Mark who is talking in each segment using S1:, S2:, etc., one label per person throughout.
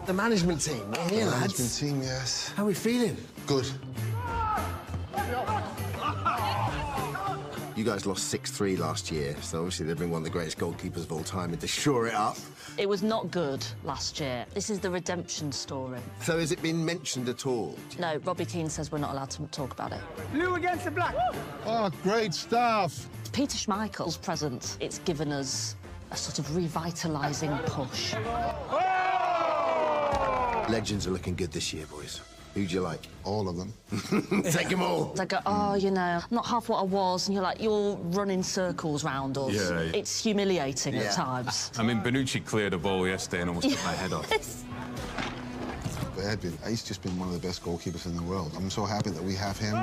S1: The management team, we're here, lads.
S2: Management team, yes.
S1: How are we feeling?
S2: Good.
S3: You guys lost 6-3 last year, so obviously they've been one of the greatest goalkeepers of all time, and to shore it up.
S4: It was not good last year. This is the redemption story.
S3: So has it been mentioned at all?
S4: No, Robbie Keane says we're not allowed to talk about it.
S5: Blue against the black.
S2: Oh, great stuff.
S4: Peter Schmeichel's presence, it's given us a sort of revitalising push.
S3: Legends are looking good this year, boys. Who do you like?
S2: All of them.
S3: Take them all.
S4: They go, oh, you know, I'm not half what I was, and you're like, you're running circles round us.
S6: Yeah.
S4: It's humiliating at times.
S6: I mean, Bonucci cleared a ball yesterday and almost took my head off.
S2: But Edwin, he's just been one of the best goalkeepers in the world. I'm so happy that we have him.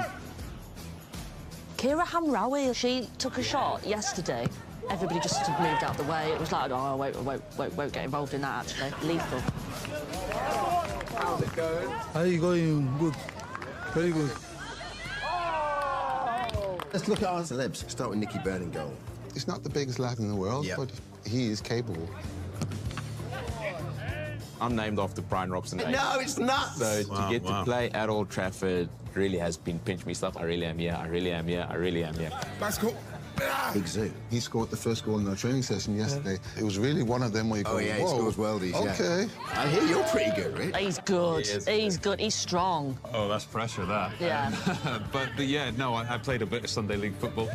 S4: Kira Hamraoui, she took a shot yesterday. Everybody just sort of moved out the way. It was like, oh, I won't get involved in that, actually. Lethal.
S5: How's it going?
S7: How are you going? Good. Very good.
S3: Let's look at our celebs. Start with Nicky Byrne in goal.
S2: He's not the biggest lad in the world, but he is capable.
S8: I'm named after Brian Robson.
S3: No, it's not.
S8: So to get to play at Old Trafford really has been pinch me stuff. I really am here. I really am here. I really am here.
S2: That's cool.
S3: Big Zoo.
S2: He scored the first goal in our training session yesterday. It was really one of them where you go,
S3: Oh, yeah, he scores worldies,
S2: okay.
S3: I hear you're pretty good, right?
S4: He's good. He's good. He's strong.
S6: Oh, that's pressure, that.
S4: Yeah.
S6: But yeah, no, I played a bit of Sunday League football.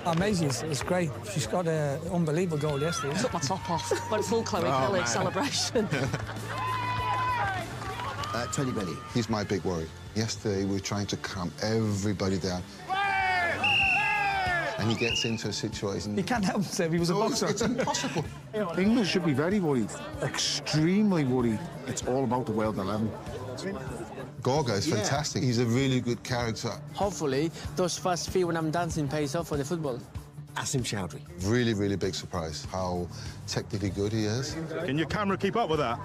S7: Amazing. It's great. She's got an unbelievable goal yesterday.
S4: Took my top off. Went full Chloe Kelly celebration.
S3: Tony Benny.
S2: He's my big worry. Yesterday, we were trying to calm everybody down. And he gets into a situation...
S7: He can't help himself. He was a boxer.
S2: It's impossible.
S9: England should be very worried, extremely worried. It's all about the World 11.
S2: Gorga is fantastic. He's a really good character.
S10: Hopefully, those first few when I'm dancing pays off for the football.
S3: Asim Chowdhury.
S2: Really, really big surprise how technically good he is.
S9: Can your camera keep up with that?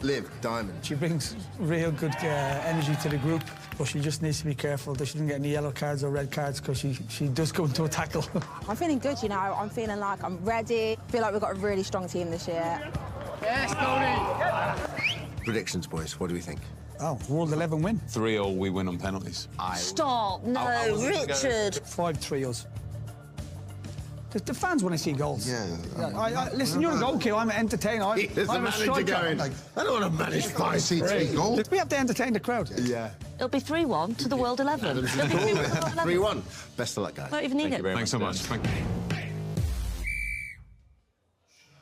S3: Liv Diamond.
S7: She brings real good energy to the group, but she just needs to be careful that she doesn't get any yellow cards or red cards because she does go into a tackle.
S11: I'm feeling good, you know. I'm feeling like I'm ready. I feel like we've got a really strong team this year.
S5: Yes, Tony.
S3: Predictions, boys. What do we think?
S7: Oh, World 11 win.
S6: 3-0, we win on penalties.
S4: Stop. No, Richard.
S7: 5-3 us. The fans want to see goals.
S2: Yeah.
S7: Listen, you're a goalkeeper. I'm an entertainer.
S3: There's
S7: I'm
S3: a
S7: a
S3: manager
S7: striker.
S3: going, I don't want to manage 5-3
S2: goals.
S7: We have to entertain the crowd.
S3: Yeah.
S4: It'll be 3-1 to the World 11. It'll be 3-1 to the World 11.
S3: 3-1. Best of luck, guys.
S4: Don't even need it.
S6: Thanks so much. Thank you.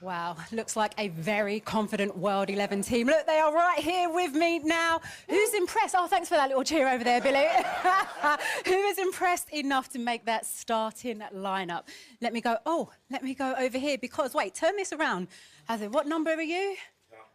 S12: Wow, looks like a very confident World 11 team. Look, they are right here with me now. Who's impressed? Oh, thanks for that little cheer over there, Billy. Who is impressed enough to make that starting lineup? Let me go over here because, wait, turn this around. What number are you?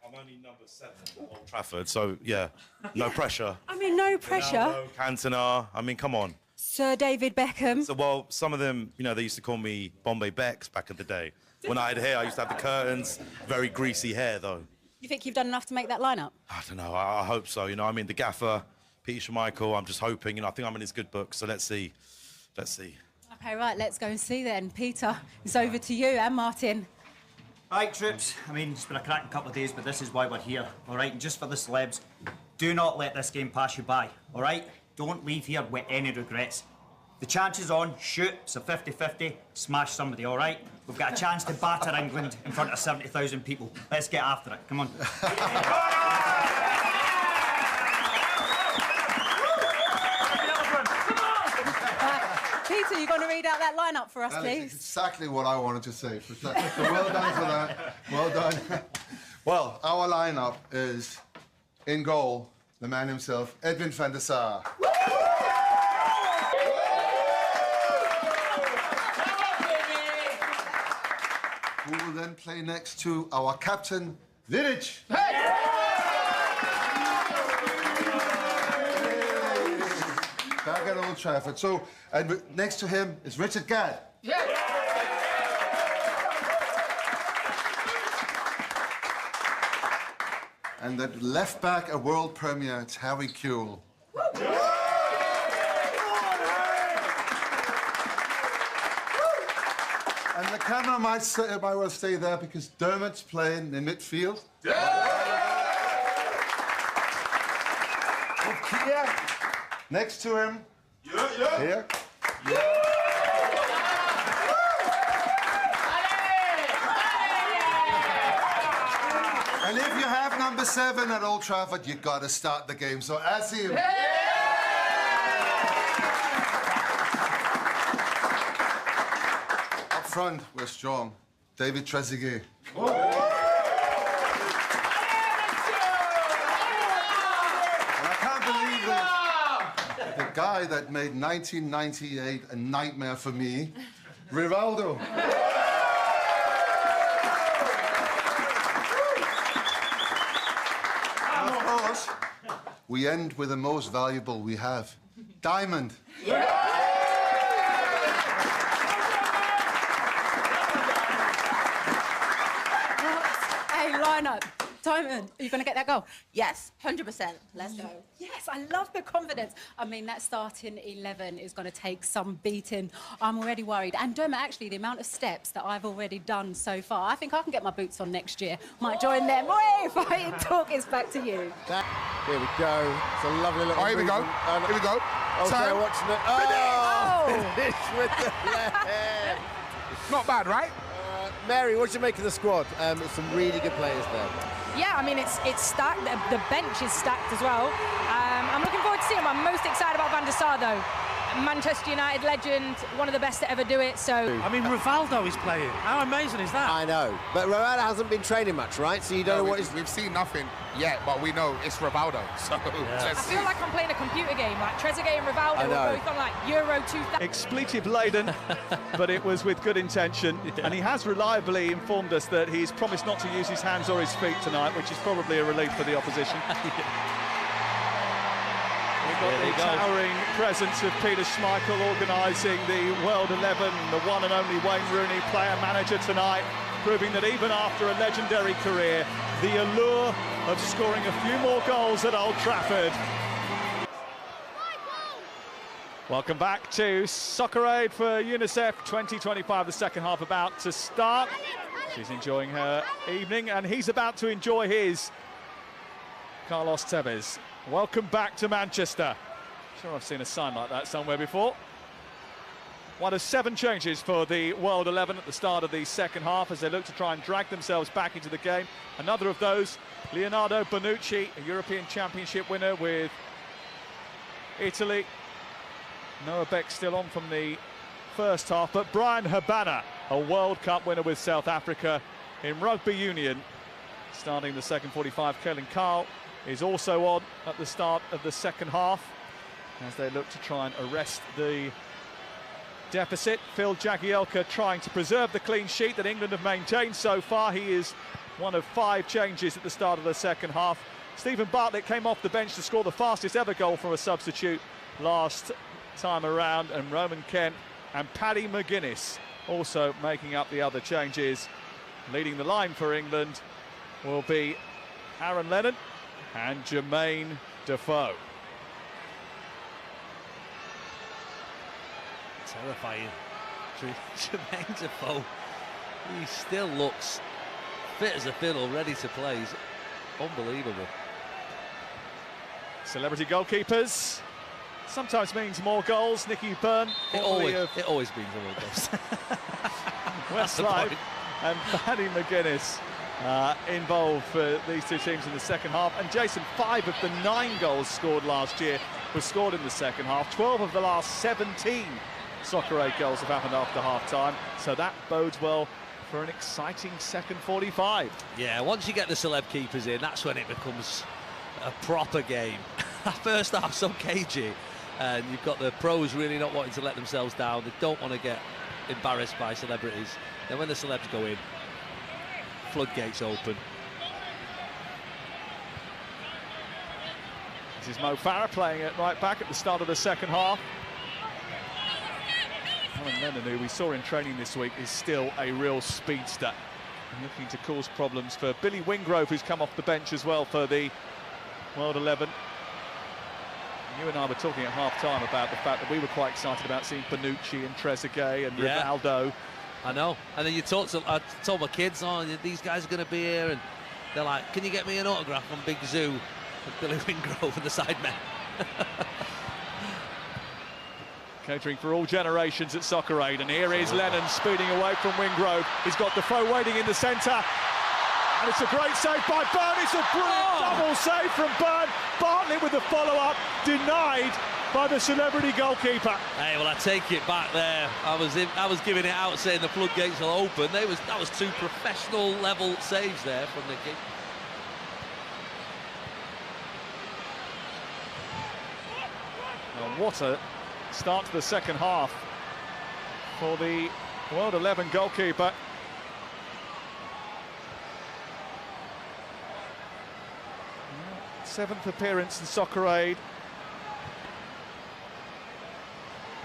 S13: I'm only number 7 at Old Trafford, so, yeah, no pressure.
S12: I mean, no pressure.
S13: Ronaldo, Cantona, I mean, come on.
S12: Sir David Beckham.
S13: So, well, some of them, you know, they used to call me Bombay Becks back in the day. When I had hair, I used to have the curtains. Very greasy hair, though.
S12: You think you've done enough to make that lineup?
S13: I don't know. I hope so. You know, I mean, the gaffer, Peter Schmeichel, I'm just hoping. You know, I think I'm in his good book, so let's see. Let's see.
S12: OK, right, let's go and see then. Peter, it's over to you and Martin.
S14: Right, troops. I mean, it's been a cracking couple of days, but this is why we're here, all right? And just for the celebs, do not let this game pass you by, all right? Don't leave here with any regrets. The chance is on, shoot, it's a 50-50, smash somebody, all right? We've got a chance to batter England in front of 70,000 people. Let's get after it, come on.
S12: Peter, you going to read out that lineup for us,
S2: That
S12: please?
S2: is exactly what I wanted to say. So well done for that. Well done. Well, our lineup is, in goal, the man himself, Edwin van der Sar. Who will then play next to our captain, Vidic. Hey! Back at Old Trafford. So, and next to him is Richard Gadd. And that left back, a world premiere, it's Harry Kewell. And the camera might well stay there because Dermot's playing in midfield. With Kia next to him. Here. And if you have number 7 at Old Trafford, you got to start the game. So as him. Up front, we're strong. David Trezeguet. And I can't believe it. The guy that made 1998 a nightmare for me, Rivaldo. We end with the most valuable we have, Diamond.
S12: Hey, line up. Diamond, are you going to get that goal?
S11: Yes, 100%. Let's go.
S12: Yes, I love the confidence. I mean, that starting 11 is going to take some beating. I'm already worried. And Dermot, actually, the amount of steps that I've already done so far, I think I can get my boots on next year. Might join them. Wait, fighting talk is back to you.
S3: Here we go. It's a lovely little.
S9: Oh, here we go. Here we go.
S3: Okay, watching it. Oh! Finish with the left.
S9: Not bad, right?
S3: Mary, what do you make of the squad? Some really good players there.
S11: Yeah, I mean, it's stacked. The bench is stacked as well. I'm looking forward to seeing him. I'm most excited about Van der Sar, though. Manchester United legend, one of the best to ever do it, so...
S15: I mean, Rivaldo is playing. How amazing is that?
S3: I know. But Rivaldo hasn't been training much, right? So you don't know what
S9: We've seen nothing yet, but we know it's Rivaldo, so let's see.
S11: I feel like I'm playing a computer game. Like, Trezeguet and Rivaldo are both on, like, Euro 2000.
S16: Expletive-laden, but it was with good intention. Yeah. And he has reliably informed us that he's promised not to use his hands or his feet tonight, which is probably a relief for the opposition. Got the towering presence of Peter Schmeichel organising the World 11, the one and only Wayne Rooney, player-manager tonight, proving that even after a legendary career, the allure of scoring a few more goals at Old Trafford. Welcome back to SoccerAid for UNICEF 2025, the second half about to start. She's enjoying her evening and he's about to enjoy his. Carlos Tevez. Welcome back to Manchester. Sure, I've seen a sign like that somewhere before. One of 7 changes for the World 11 at the start of the second half as they look to try and drag themselves back into the game. Another of those, Leonardo Bonucci, a European Championship winner with Italy. Noah Beck still on from the first half, but Brian Habana, a World Cup winner with South Africa in rugby union, starting the second 45. Kellen Carl is also on at the start of the second half as they look to try and arrest the deficit. Phil Jagielka trying to preserve the clean sheet that England have maintained so far. He is one of 5 changes at the start of the second half. Stephen Bartlett came off the bench to score the fastest ever goal from a substitute last time around, and Roman Kent and Paddy McGuinness also making up the other changes. Leading the line for England will be Aaron Lennon and Jermaine Defoe.
S15: Terrifying. Jermaine Defoe, he still looks fit as a fiddle, ready to play. He's unbelievable.
S16: Celebrity goalkeepers sometimes means more goals. Nicky Byrne.
S15: It always means more goals.
S16: Westlife and Paddy McGuinness involved for these 2 teams in the second half. And Jason, 5 of the 9 goals scored last year were scored in the second half. 12 of the last 17 SoccerAid goals have happened after half-time. So that bodes well for an exciting second 45.
S15: Yeah, once you get the celeb keepers in, that's when it becomes a proper game. First half so cagey, and you've got the pros really not wanting to let themselves down. They don't want to get embarrassed by celebrities. Then when the celebs go in, floodgates open.
S16: This is Mo Farah playing it right back at the start of the second half. Alan Lennon, who we saw in training this week, is still a real speedster and looking to cause problems for Billy Wingrove, who's come off the bench as well for the World 11. You and I were talking at half-time about the fact that we were quite excited about seeing Bonucci and Trezeguet and Rivaldo
S15: I know. And then I told my kids, oh, these guys are going to be here, and they're like, can you get me an autograph on Big Zoo with Billy Wingrove and the sidemen?
S16: Catering for all generations at SoccerAid, and here is Lennon speeding away from Wingrove. He's got Defoe waiting in the centre, and it's a great save by Byrne. It's a brilliant double save from Byrne. Bartlett with the follow-up, denied by the celebrity goalkeeper.
S15: Hey, well, I take it back there. I was giving it out, saying the floodgates will open. That was 2 professional level saves there from Nicky.
S16: Well, what a start to the second half for the World 11 goalkeeper. Seventh appearance in SoccerAid.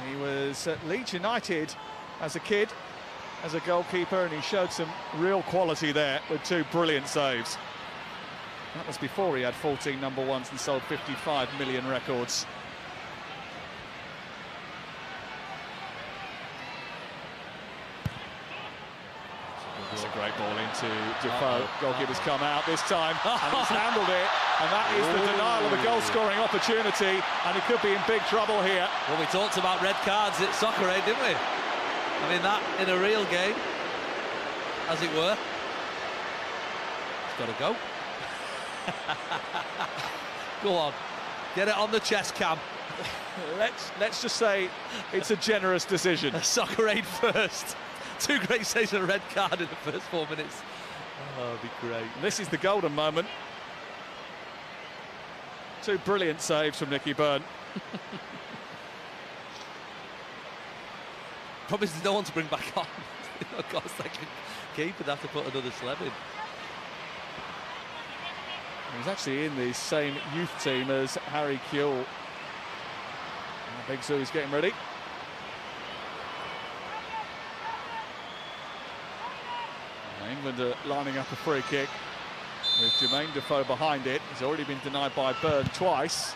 S16: He was at Leeds United as a kid, as a goalkeeper, and he showed some real quality there with 2 brilliant saves. That was before he had 14 number 1s and sold 55 million records. It's a great ball into Defoe. Goalkeeper's come out this time, and he's handled it, and that is the denial of a goal-scoring opportunity, and he could be in big trouble here.
S15: Well, we talked about red cards at SoccerAid, didn't we? I mean, that in a real game, as it were. It's got to go. Go on, get it on the chest cam.
S16: Let's just say it's a generous decision.
S15: SoccerAid first. 2 great saves and a red card in the first 4 minutes. Oh, that'd be great.
S16: This is the golden moment. 2 brilliant saves from Nicky Byrne.
S15: Probably there's no one to bring back on. Of course, they can keep, but have to put another celeb in.
S16: He was actually in the same youth team as Harry Kewell. Big Zoo is getting ready. England are lining up a free kick with Jermaine Defoe behind it. He's already been denied by Byrne twice.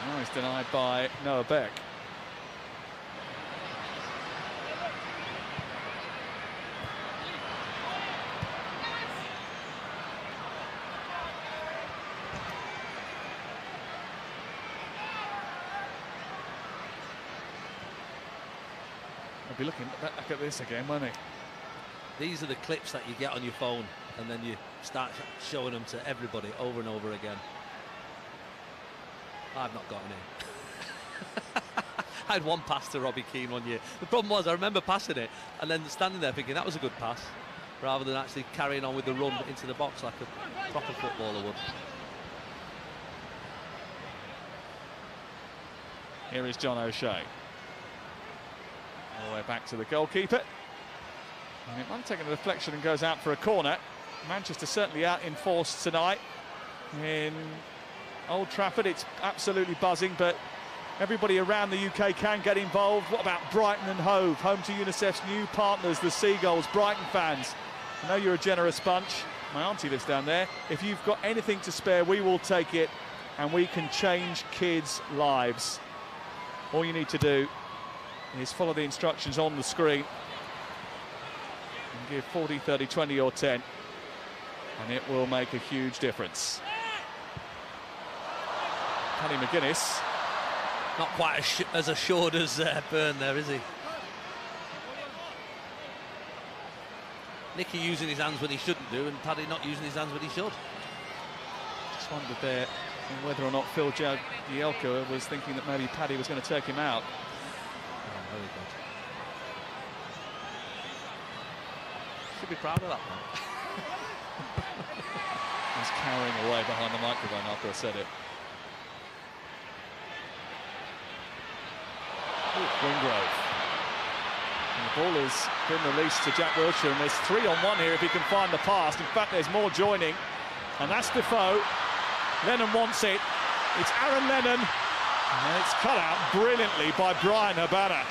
S16: Now he's denied by Noah Beck. I'll be looking back at this again, won't he?
S15: These are the clips that you get on your phone, and then you start showing them to everybody over and over again. I've not got any. I had one pass to Robbie Keane one year. The problem was I remember passing it and then standing there thinking that was a good pass, rather than actually carrying on with the run into the box like a proper footballer would.
S16: Here is John O'Shea. All the way back to the goalkeeper. And it might take a deflection and goes out for a corner. Manchester certainly out in force tonight in Old Trafford. It's absolutely buzzing, but everybody around the UK can get involved. What about Brighton and Hove, home to UNICEF's new partners, the Seagulls, Brighton fans? I know you're a generous bunch. My auntie lives down there. If you've got anything to spare, we will take it, and we can change kids' lives. All you need to do is follow the instructions on the screen and give 40, 30, 20 or 10, and it will make a huge difference. Paddy McGuinness.
S15: Not quite as assured as Byrne there, is he? Nicky using his hands when he shouldn't do, and Paddy not using his hands when he should.
S16: Just wondered there whether or not Phil Jagielka was thinking that maybe Paddy was going to take him out.
S15: Oh, very good. Should be proud of that one.
S16: He's cowering away behind the microphone after I said it. Wingrove. And the ball has been released to Jack Wilshere, and there's 3-on-1 here if he can find the pass. In fact, there's more joining, and that's Defoe. Lennon wants it. It's Aaron Lennon, and it's cut out brilliantly by Brian Habana.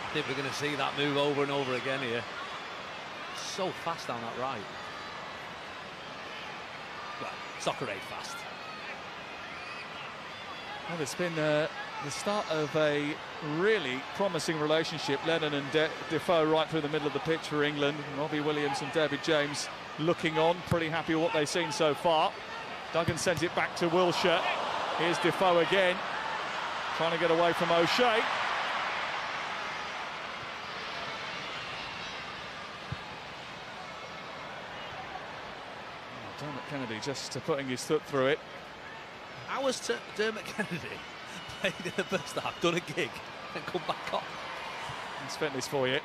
S15: I think we're going to see that move over and over again here. So fast down that right. Well, SoccerAid fast.
S16: Well, there's been the start of a really promising relationship. Lennon and Defoe right through the middle of the pitch for England. Robbie Williams and David James looking on, pretty happy with what they've seen so far. Duggan sends it back to Wilshere. Here's Defoe again, trying to get away from O'Shea. Dermot Kennedy just putting his foot through it.
S15: How was Dermot Kennedy played in the first half, done a gig, and come back up?
S16: Let's spent this for you.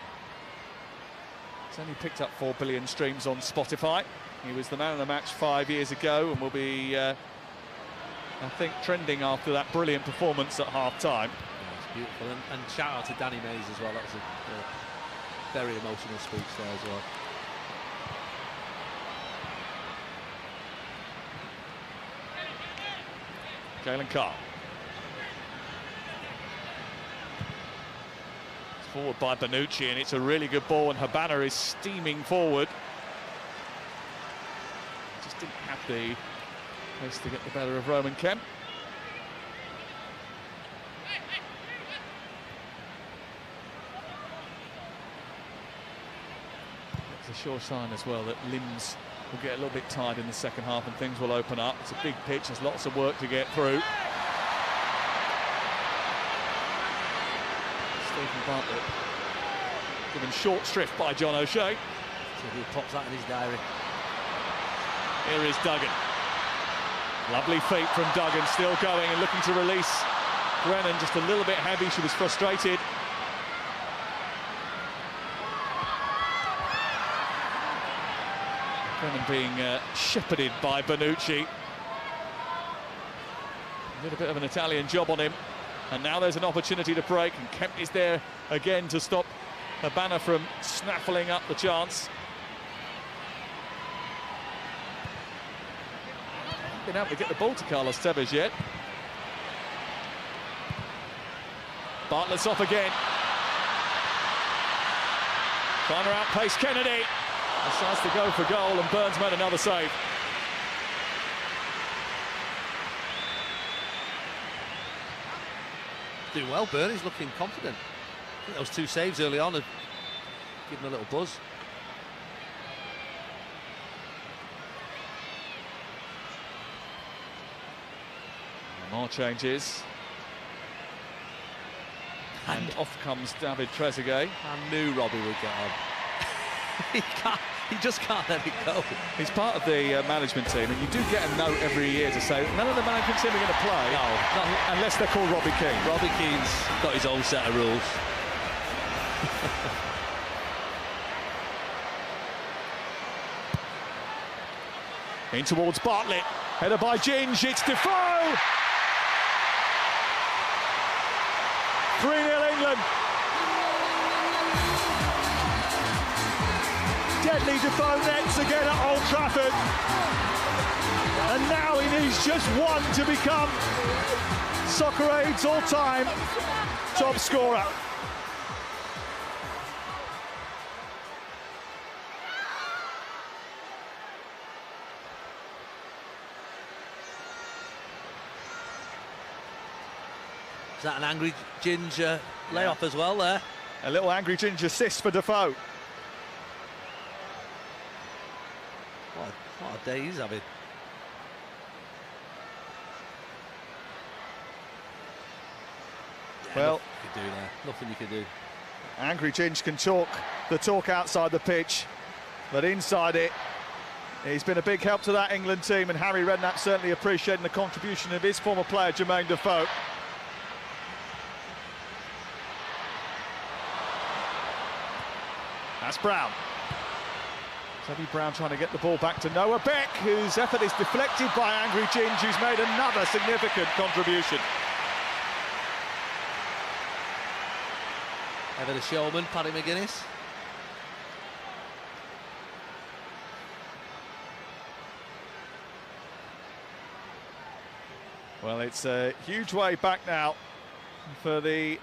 S16: He's only picked up 4 billion streams on Spotify. He was the man of the match 5 years ago and will be, I think, trending after that brilliant performance at half-time.
S15: Yeah, it's beautiful. And shout out to Danny Mays as well. That was a very emotional speech there as well.
S16: Galen Carr. It's forward by Bonucci, and it's a really good ball, and Habana is steaming forward. Just didn't have the pace to get the better of Roman Kemp. It's a sure sign as well that limbs will get a little bit tired in the second half and things will open up. It's a big pitch, there's lots of work to get through. Stephen Bartlett given short shrift by John O'Shea.
S15: So he pops that in his diary.
S16: Here is Duggan. Lovely feet from Duggan, still going and looking to release Brennan, just a little bit heavy, she was frustrated. Brennan being shepherded by Bonucci. A little bit of an Italian job on him. And now there's an opportunity to break, and Kemp is there again to stop Habana from snaffling up the chance. Been able to get the ball to Carlos Tevez yet. Bartlett's off again. Trying to outpace Kennedy. Decides to go for goal, and Burns made another save.
S15: Doing well, Byrne. He's looking confident. I think those 2 saves early on have given him a little buzz.
S16: More changes. And off comes David Trezeguet.
S15: I knew Robbie would get on. He just can't let it go.
S16: He's part of the management team, and you do get a note every year to say none of the management team are going to play.
S15: No,
S16: unless they're called Robbie Keane.
S15: Robbie Keane's got his own set of rules.
S16: In towards Bartlett, header by Ginge, it's Defoe! 3-0 England. Deadly Defoe nets again at Old Trafford. And now he needs just one to become SoccerAid's all-time top scorer.
S15: Is that an angry Ginge layoff as well there?
S16: A little angry Ginge assist for Defoe.
S15: What a day he's having. Yeah,
S16: Well,
S15: nothing you can do there. Nothing you can do.
S16: Angry Ginge can talk the talk outside the pitch, but inside it, he's been a big help to that England team, and Harry Redknapp certainly appreciating the contribution of his former player, Jermaine Defoe. That's Brown. Teddy Brown trying to get the ball back to Noah Beck, whose effort is deflected by Angry Ginge, who's made another significant contribution.
S15: Ever the showman, Paddy McGuinness.
S16: Well, it's a huge way back now for the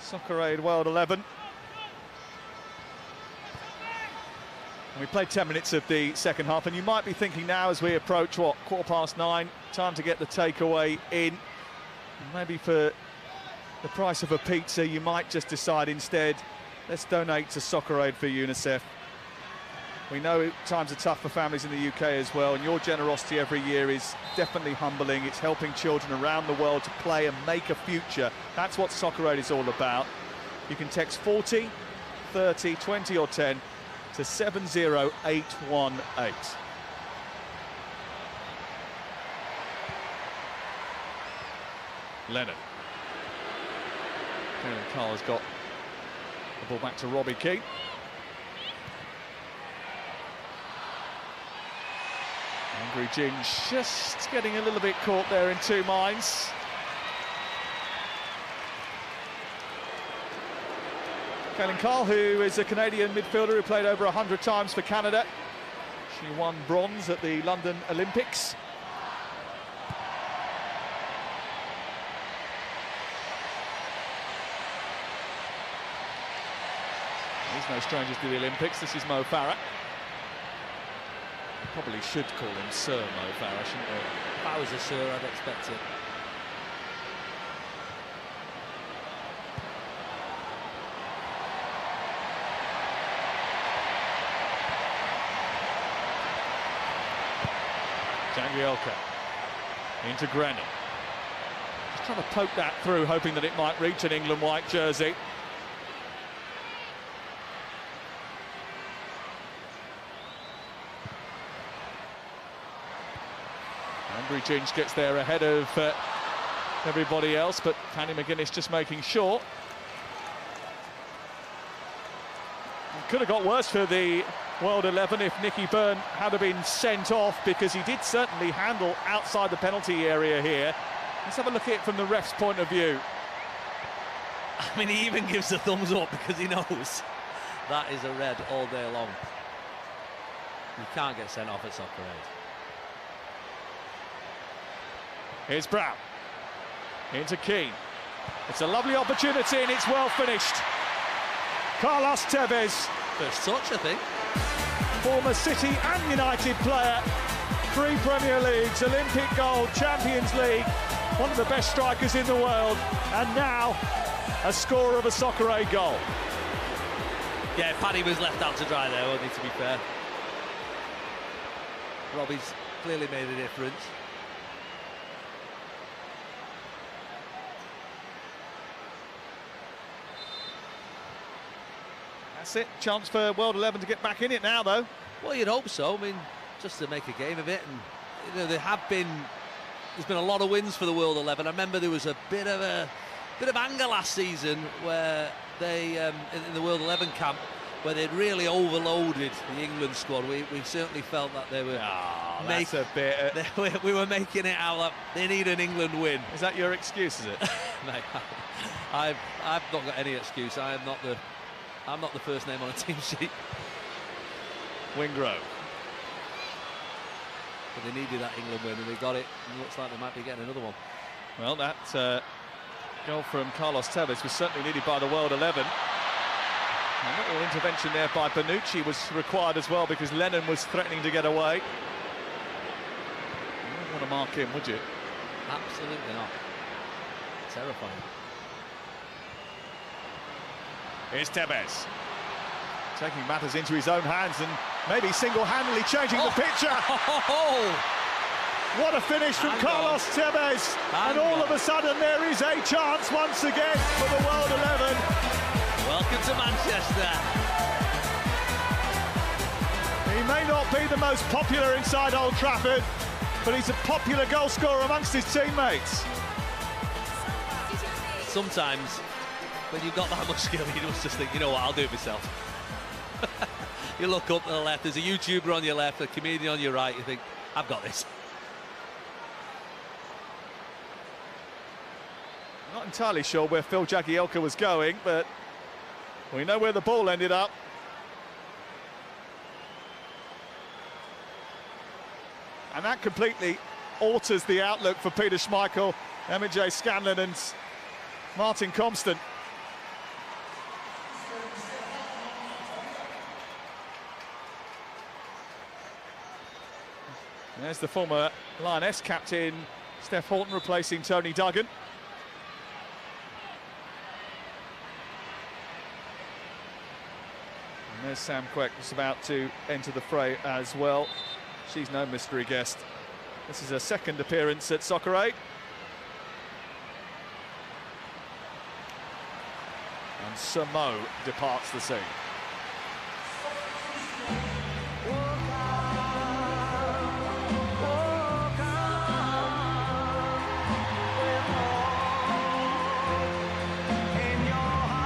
S16: SoccerAid World 11. And we played 10 minutes of the second half, and you might be thinking now as we approach, what, 9:15, time to get the takeaway in. Maybe for the price of a pizza, you might just decide instead, let's donate to SoccerAid for UNICEF. We know times are tough for families in the UK as well, and your generosity every year is definitely humbling. It's helping children around the world to play and make a future. That's what SoccerAid is all about. You can text 40, 30, 20 or 10 to 70818. Lennon. Carl has got the ball back to Robbie Keane. Angry Ginge just getting a little bit caught there in two minds. Kaylin Carl, who is a Canadian midfielder who played over 100 times for Canada. She won bronze at the London Olympics. He's no strangers to the Olympics. This is Mo Farah. Probably should call him Sir Mo Farah, shouldn't we?
S15: If I was a Sir, I'd expect it.
S16: Jagielka into Grennan. Just trying to poke that through, hoping that it might reach an England white jersey. Andrew Ginge gets there ahead of everybody else, but Fanny McGuinness just making sure. It could have got worse for the World 11 if Nicky Byrne had been sent off, because he did certainly handle outside the penalty area here. Let's have a look at it from the ref's point of view.
S15: I mean, he even gives the thumbs up because he knows that is a red all day long. You can't get sent off at SoccerAid.
S16: Here's Brown. Into Keane. It's a lovely opportunity and it's well finished. Carlos Tevez.
S15: First touch, I think.
S16: Former City and United player. 3 Premier Leagues, Olympic gold, Champions League. One of the best strikers in the world. And now a scorer of a SoccerAid goal.
S15: Yeah, Paddy was left out to dry there, wasn't he, to be fair. Robbie's clearly made a difference.
S16: That's it. Chance for World 11 to get back in it now, though.
S15: Well, you'd hope so. I mean, just to make a game of it. And you know, there's been a lot of wins for the World 11. I remember there was a bit of anger last season where they in the World 11 camp, where they'd really overloaded the England squad. We certainly felt that they were we were making it out that they need an England win.
S16: Is that your excuse, is it?
S15: Mate, I've not got any excuse. I'm not the first name on a team sheet.
S16: Wingrove.
S15: But they needed that England win and they got it, and it looks like they might be getting another one.
S16: Well, that goal from Carlos Tevez was certainly needed by the World 11. A little intervention there by Bonucci was required as well, because Lennon was threatening to get away. You wouldn't want to mark him, would you?
S15: Absolutely not. Terrifying.
S16: Here's Tevez. Taking matters into his own hands and maybe single-handedly changing the picture. What a finish from Carlos Tevez. And all of a sudden there is a chance once again for the World 11.
S15: Welcome to Manchester.
S16: He may not be the most popular inside Old Trafford, but he's a popular goal scorer amongst his teammates.
S15: Sometimes, when you've got that much skill, you just think, you know what, I'll do it myself. You look up to the left, there's a YouTuber on your left, a comedian on your right, you think, I've got this.
S16: Not entirely sure where Phil Jagielka was going, but we know where the ball ended up. And that completely alters the outlook for Peter Schmeichel, Emmett J. Scanlon and Martin Compston. There's the former Lioness captain, Steph Houghton, replacing Tony Duggan. There's Sam Quek, who's about to enter the fray as well. She's no mystery guest. This is her second appearance at SoccerAid. And Samo departs the scene.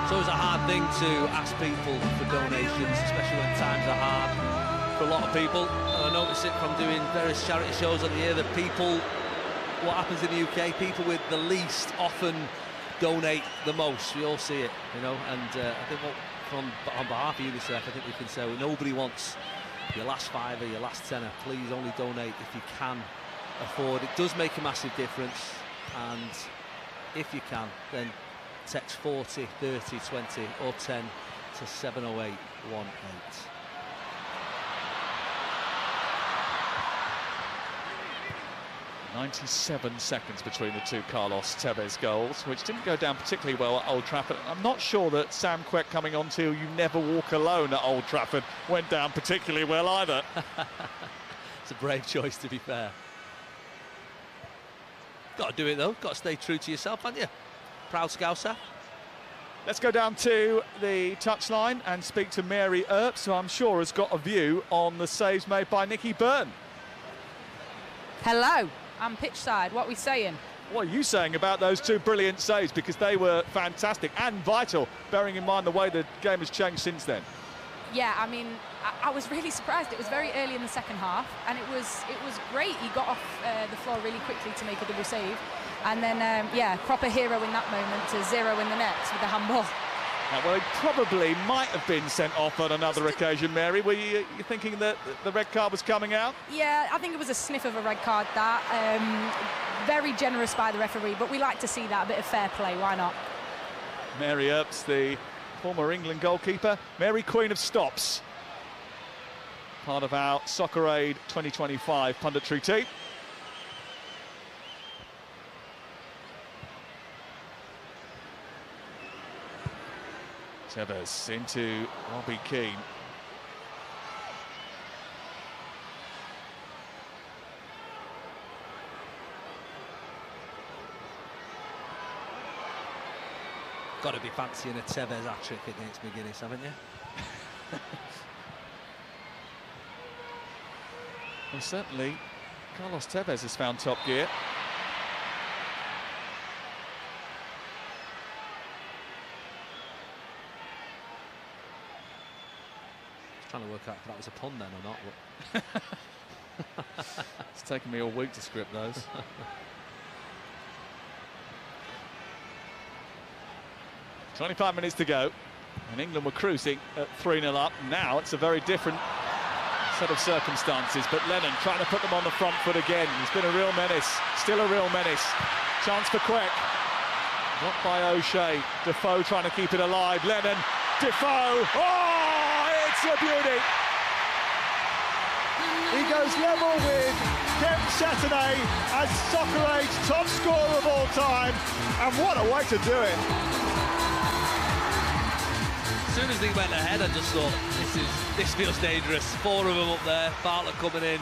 S15: It's always a hard thing to ask people for donations, especially when times are hard for a lot of people. And I notice it from doing various charity shows on the year that people, what happens in the UK, people with the least often donate the most. We all see it, you know, and I think on behalf of UNICEF, I think we can say, well, nobody wants your last fiver, your last tenner. Please only donate if you can afford. It does make a massive difference, and if you can, then text 40, 30, 20 or 10 to 70818.
S16: 97 seconds between the two Carlos Tevez goals, which didn't go down particularly well at Old Trafford. I'm not sure that Sam Quek coming on to You Never Walk Alone at Old Trafford went down particularly well either.
S15: It's a brave choice, to be fair. Got to do it though, got to stay true to yourself, haven't you? Proud Scouser.
S16: Let's go down to the touchline and speak to Mary Earps, who I'm sure has got a view on the saves made by Nicky Byrne.
S11: Hello, I'm pitch side. What are we saying?
S16: What are you saying about those two brilliant saves? Because they were fantastic and vital, bearing in mind the way the game has changed since then. Yeah,
S11: I mean, I was really surprised. It was very early in the second half, and it was great. He got off the floor really quickly to make a double save. And then, yeah, proper hero in that moment to zero in the nets with the handball.
S16: Well, he probably might have been sent off on another occasion, Mary. Were you thinking that the red card was coming out?
S11: Yeah, I think it was a sniff of a red card, that. Very generous by the referee, but we like to see that, a bit of fair play, why not?
S16: Mary Earps, the former England goalkeeper. Mary, Queen of Stops. Part of our SoccerAid 2025 punditry team. Tevez into Robbie Keane.
S15: Got to be fancying a Tevez hat-trick against McGuinness, haven't you?
S16: Well, certainly, Carlos Tevez has found top gear.
S15: Trying to work out if that was a pun then or not.
S16: It's taken me all week to script those. 25 minutes to go, and England were cruising at 3-0 up. Now it's a very different set of circumstances, but Lennon trying to put them on the front foot again. He's been a real menace, still a real menace. Chance for Quek. Blocked by O'Shea. Defoe trying to keep it alive. Lennon, Defoe. Oh, it's a beauty. He goes level with Kemp Saturday as SoccerAid's top scorer of all time, and what a way to do it.
S15: As soon as he went ahead, I just thought, this feels dangerous. Four of them up there, Bartlett coming in,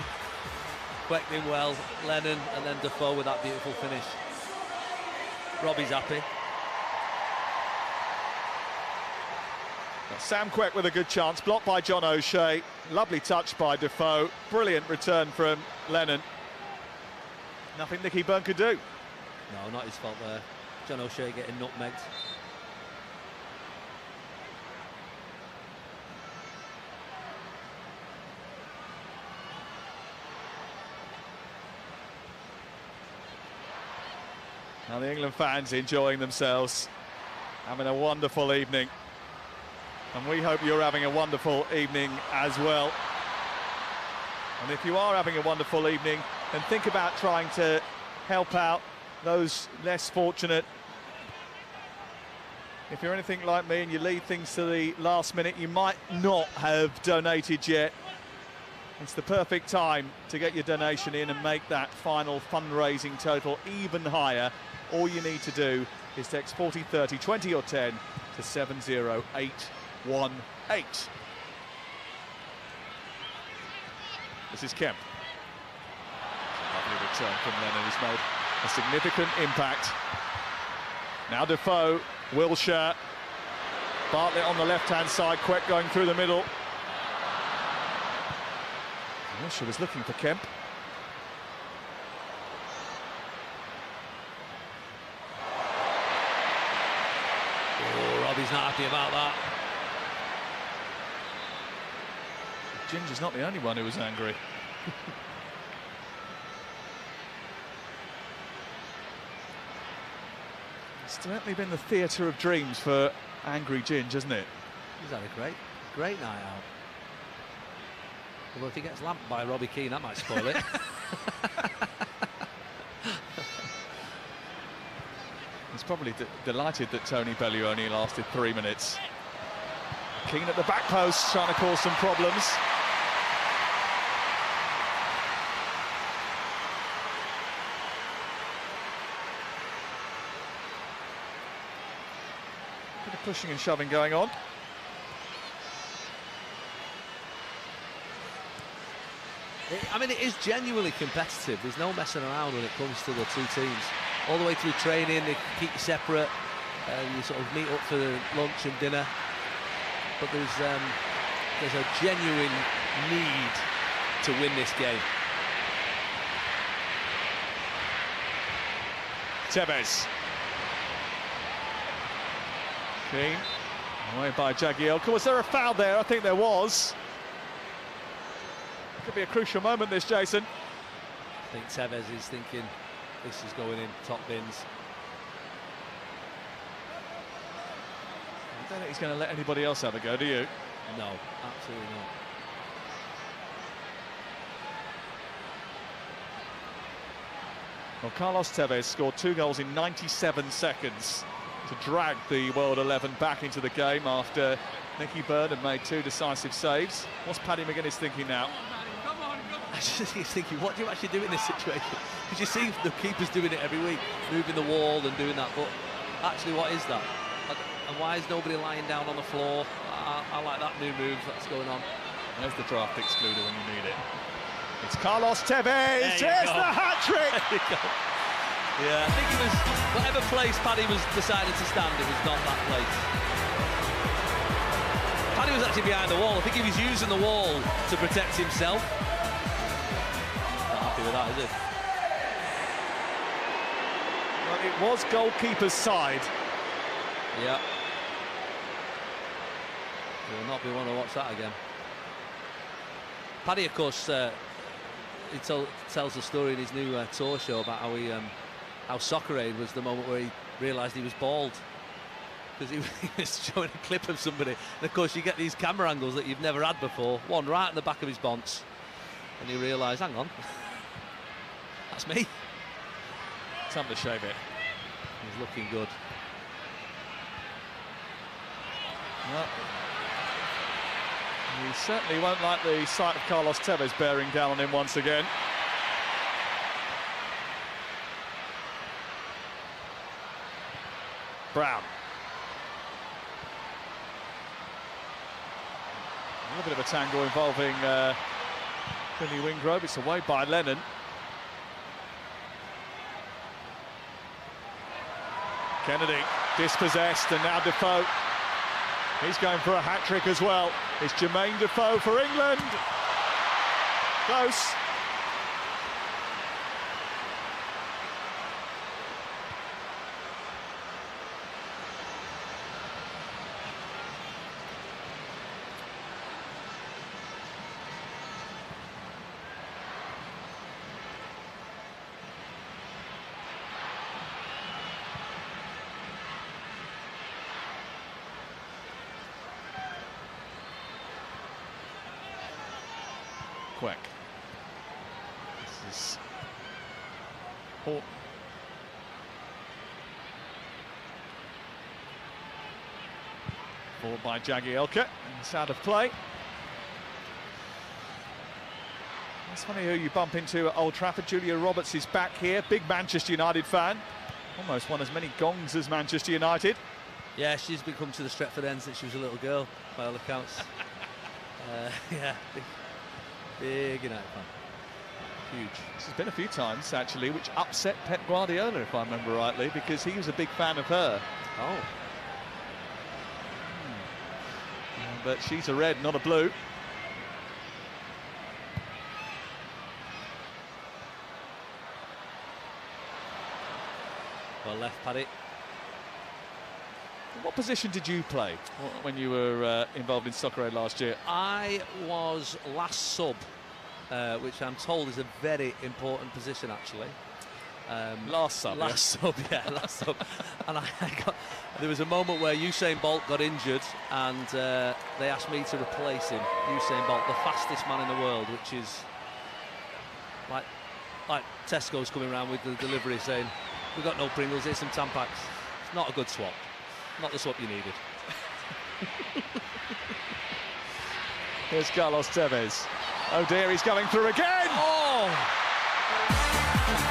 S15: Quek in well, Lennon, and then Defoe with that beautiful finish. Robbie's happy.
S16: Sam Quek with a good chance, blocked by John O'Shea. Lovely touch by Defoe. Brilliant return from Lennon. Nothing Nicky Byrne could do.
S15: No, not his fault there. John O'Shea getting nutmegged.
S16: Now the England fans enjoying themselves, having a wonderful evening. And we hope you're having a wonderful evening as well. And if you are having a wonderful evening, then think about trying to help out those less fortunate. If you're anything like me and you leave things to the last minute, you might not have donated yet. It's the perfect time to get your donation in and make that final fundraising total even higher. All you need to do is text 40, 30, 20 or 10 to 70818. This is Kemp. Lovely return from Lennon. He's made a significant impact. Now Defoe, Wilshere, Bartlett on the left-hand side, Quek going through the middle. Wilshere was looking for Kemp.
S15: Oh, Robbie's not happy about that.
S16: Ginger's not the only one who was angry. It's certainly been the theatre of dreams for angry Ginge, hasn't it?
S15: He's had a great night out. Although if he gets lamped by Robbie Keane, that might spoil it.
S16: He's probably delighted that Tony Bellew only lasted 3 minutes. Keane at the back post, trying to cause some problems. Bit of pushing and shoving going on.
S15: I mean, it is genuinely competitive. There's no messing around when it comes to the two teams. All the way through training, they keep you separate, and you sort of meet up for lunch and dinner. But there's a genuine need to win this game.
S16: Tevez. Keane, away by Jagielka. Was there a foul there? I think there was. Could be a crucial moment, this, Jason.
S15: I think Tevez is thinking this is going in top bins.
S16: I don't think he's going to let anybody else have a go, do you?
S15: No, absolutely not.
S16: Well, Carlos Tevez scored 2 goals in 97 seconds to drag the World 11 back into the game after Nicky Byrne had made 2 decisive saves. What's Paddy McGuinness thinking now?
S15: I just think he's thinking, what do you actually do in this situation? Because you see the keepers doing it every week, moving the wall and doing that, but actually what is that? And why is nobody lying down on the floor? I like that new move that's going on.
S16: There's the draft excluder when you need it. It's Carlos Tevez, there's the hat-trick!
S15: There you go. Yeah, I think it was, whatever place Paddy was decided to stand, it was not that place. Paddy was actually behind the wall. I think he was using the wall to protect himself. Not happy with that, is he?
S16: Well, it was goalkeeper's side.
S15: Yeah. We'll not be wanting to watch that again. Paddy, of course, he tells a story in his new tour show about how SoccerAid was the moment where he realised he was bald. Because he was showing a clip of somebody. And of course, you get these camera angles that you've never had before. One right in the back of his bonce. And he realised, hang on, that's me.
S16: Time to shave it.
S15: He's looking good.
S16: Well, he certainly won't like the sight of Carlos Tevez bearing down on him once again. Brown. A little bit of a tangle involving Billy Wingrove. It's away by Lennon. Kennedy dispossessed, and now Defoe. He's going for a hat-trick as well. It's Jermaine Defoe for England. Close. Quek. This is Horton. Ball by Jagielka, and it's out of play. It's funny who you bump into at Old Trafford. Julia Roberts is back here, big Manchester United fan. Almost won as many gongs as Manchester United.
S15: Yeah, she's been coming to the Stretford end since she was a little girl, by all accounts. Yeah, Big United fan. Huge.
S16: This has been a few times, actually, which upset Pep Guardiola, if I remember rightly, because he was a big fan of her.
S15: Oh.
S16: But she's a red, not a blue.
S15: Well left, Paddy.
S16: What position did you play when you were involved in SoccerAid last year?
S15: I was last sub, which I'm told is a very important position, actually.
S16: Last sub,
S15: last sub. And there was a moment where Usain Bolt got injured, and they asked me to replace him. Usain Bolt, the fastest man in the world, which is like Tesco's coming around with the delivery saying, "We've got no Pringles, here's some Tampax." It's not a good swap. Not the swap you needed.
S16: Here's Carlos Tevez. Oh dear, he's going through again!
S15: Oh!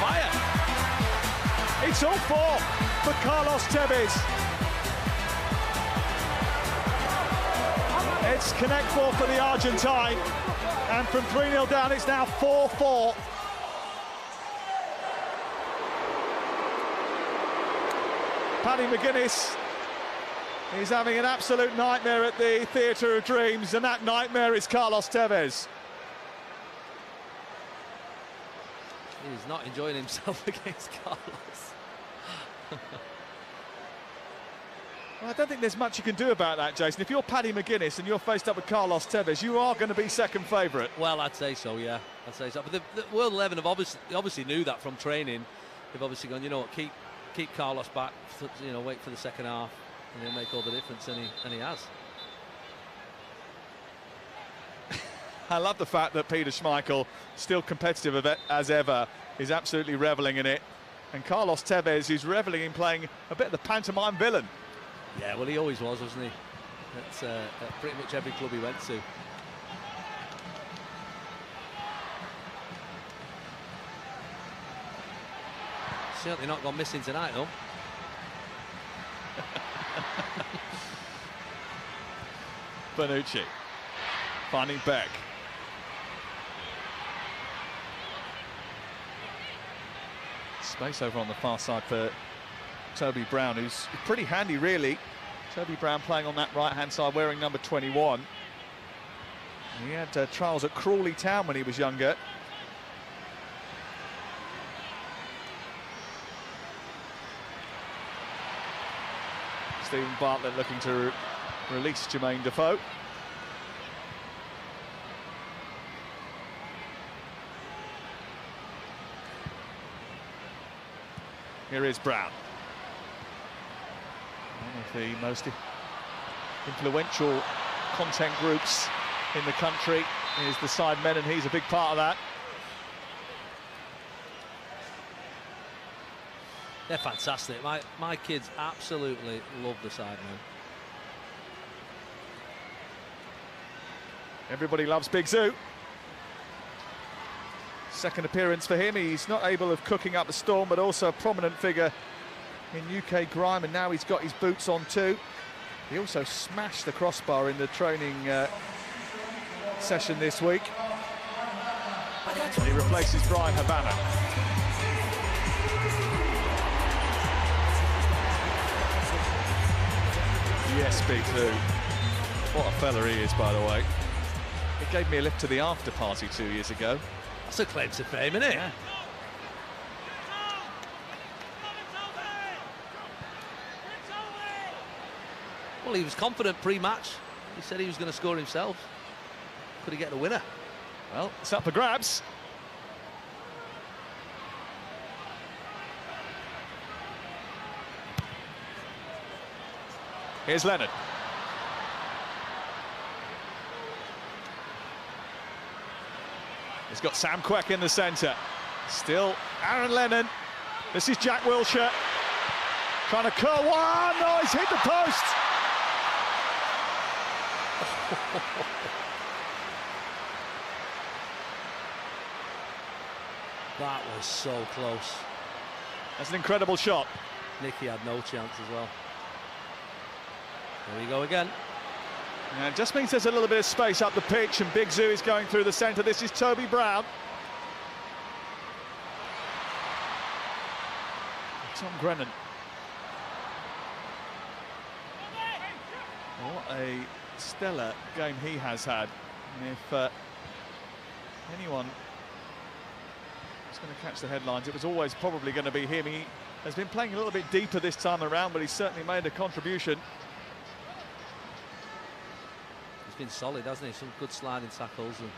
S15: Fire!
S16: It's all four for Carlos Tevez. It's connect four for the Argentine. And from 3-0 down, it's now 4-4. Paddy McGuinness is having an absolute nightmare at the Theatre of Dreams, and that nightmare is Carlos Tevez.
S15: He's not enjoying himself against Carlos.
S16: Well, I don't think there's much you can do about that, Jason. If you're Paddy McGuinness and you're faced up with Carlos Tevez, you are going to be second favourite.
S15: Well, I'd say so, yeah. I'd say so. But the World 11 have obviously knew that from training. They've obviously gone, you know what, keep Carlos back, you know, wait for the second half, and he'll make all the difference, and he has.
S16: I love the fact that Peter Schmeichel, still competitive as ever, is absolutely revelling in it. And Carlos Tevez, who's revelling in playing a bit of the pantomime villain.
S15: Yeah, well, he always was, wasn't he? That's at pretty much every club he went to. Certainly not gone missing tonight, though.
S16: Bonucci finding Beck. Space over on the far side for Toby Brown, who's pretty handy, really. Toby Brown playing on that right-hand side, wearing number 21. He had trials at Crawley Town when he was younger. Stephen Bartlett looking to release Jermaine Defoe. Here is Brown. One of the most influential content groups in the country is the Sidemen, and he's a big part of that.
S15: They're fantastic. My kids absolutely love the Sidemen.
S16: Everybody loves Big Zoo. Second appearance for him. He's not able of cooking up the storm, but also a prominent figure in UK grime, and now he's got his boots on too. He also smashed the crossbar in the training session this week. And he replaces Brian Habana. Yes, Big Zoo. What a fella he is, by the way. He gave me a lift to the after party 2 years ago.
S15: That's a claim to fame, isn't it?
S16: Yeah.
S15: Well, he was confident pre-match. He said he was going to score himself. Could he get the winner?
S16: Well, it's up for grabs. Here's Leonard. He's got Sam Queck in the centre. Still Aaron Lennon. This is Jack Wilshere. Trying to curl one. Oh, he's hit the post.
S15: That was so close.
S16: That's an incredible shot.
S15: Nicky had no chance as well. There we go again.
S16: And it just means there's a little bit of space up the pitch, and Big Zoo is going through the centre. This is Toby Brown. Tom Grennan. What a stellar game he has had. And if anyone is going to catch the headlines, it was always probably going to be him. He has been playing a little bit deeper this time around, but he's certainly made a contribution.
S15: He's been solid, hasn't he? Some good sliding tackles and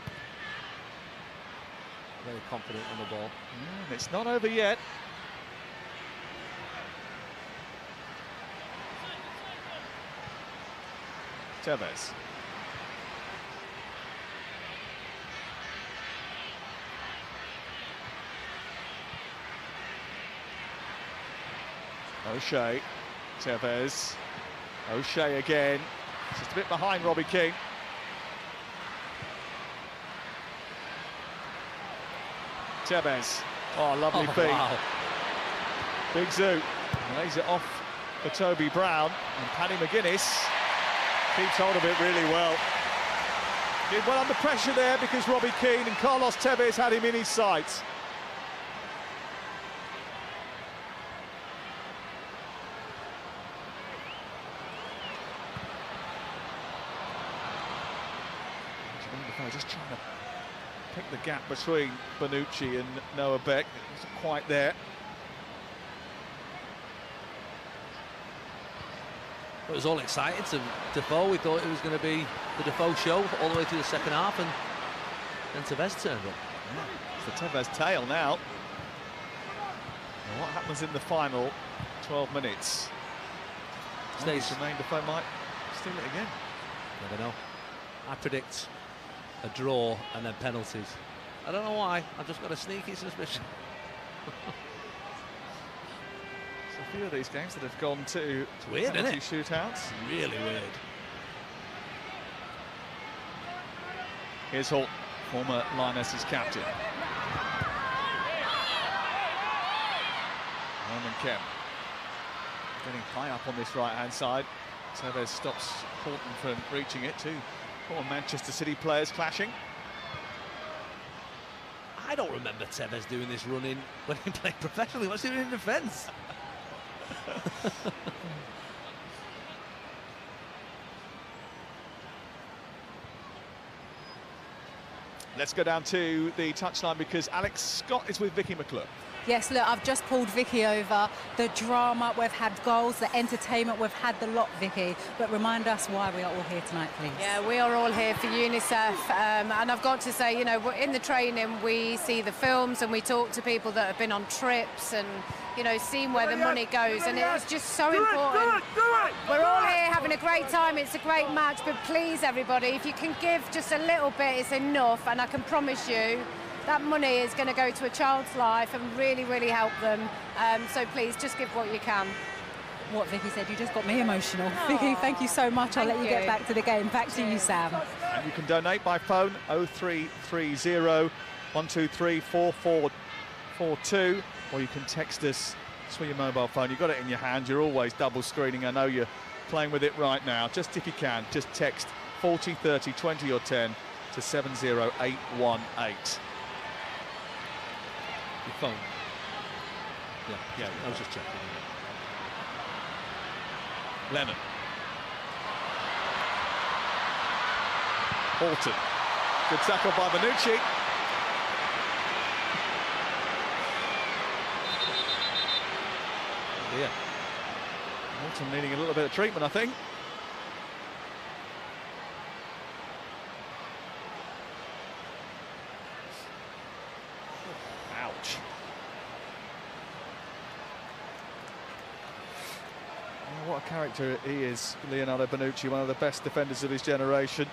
S15: very confident on the ball.
S16: And it's not over yet. Tevez. O'Shea, Tevez, O'Shea again, just a bit behind Robbie King. Tevez, oh, lovely feed.
S15: Wow.
S16: Big Zoo lays it off for Toby Brown, and Paddy McGuinness keeps hold of it really well. Did well under pressure there because Robbie Keane and Carlos Tevez had him in his sights. Just trying to pick the gap between Bonucci and Noah Beck. It wasn't quite there.
S15: It was all exciting to Defoe. We thought it was going to be the Defoe show all the way through the second half, and then Tevez turned up.
S16: Yeah, it's the Tevez tail now. And what happens in the final 12 minutes?
S15: Stays.
S16: Jermaine Defoe might steal it again.
S15: Never know. I predict a draw and then penalties. I don't know why. I've just got a sneaky suspicion.
S16: A few of these games that have gone to
S15: weird, isn't it?
S16: Shootouts.
S15: Really weird.
S16: Here's Holt, former Lionesses captain. Norman Kemp getting high up on this right-hand side. Tevez stops Horton from reaching it. Two former Manchester City players clashing.
S15: I don't remember Tevez doing this running when he played professionally. What's he doing in defence?
S16: Let's go down to the touchline because Alex Scott is with Vicky McClure.
S12: Yes, look, I've just pulled Vicky over. The drama, we've had goals, the entertainment, we've had the lot, Vicky. But remind us why we are all here tonight, please.
S17: Yeah, we are all here for UNICEF. And I've got to say, you know, in the training, we see the films and we talk to people that have been on trips and, you know, seen where the money goes. And it's just so important. We're all here having a great time. It's a great match. But please, everybody, if you can give just a little bit, it's enough. And I can promise you, that money is going to go to a child's life and really, really help them. So please, just give what you can.
S12: What Vicky said, you just got me emotional. Vicky, thank you so much. I'll let you get back to the game. Back to you, Sam.
S16: And you can donate by phone 0330 123 4442, or you can text us with your mobile phone. You've got it in your hand. You're always double screening. I know you're playing with it right now. Just if you can, just text 40 30 20 or 10 to 70818.
S15: Your phone.
S16: Yeah,
S15: I was just checking.
S16: Lennon. Horton. Good tackle by Bonucci. Oh dear. Horton needing a little bit of treatment, I think. Ouch. Oh, what a character he is, Leonardo Bonucci, one of the best defenders of his generation.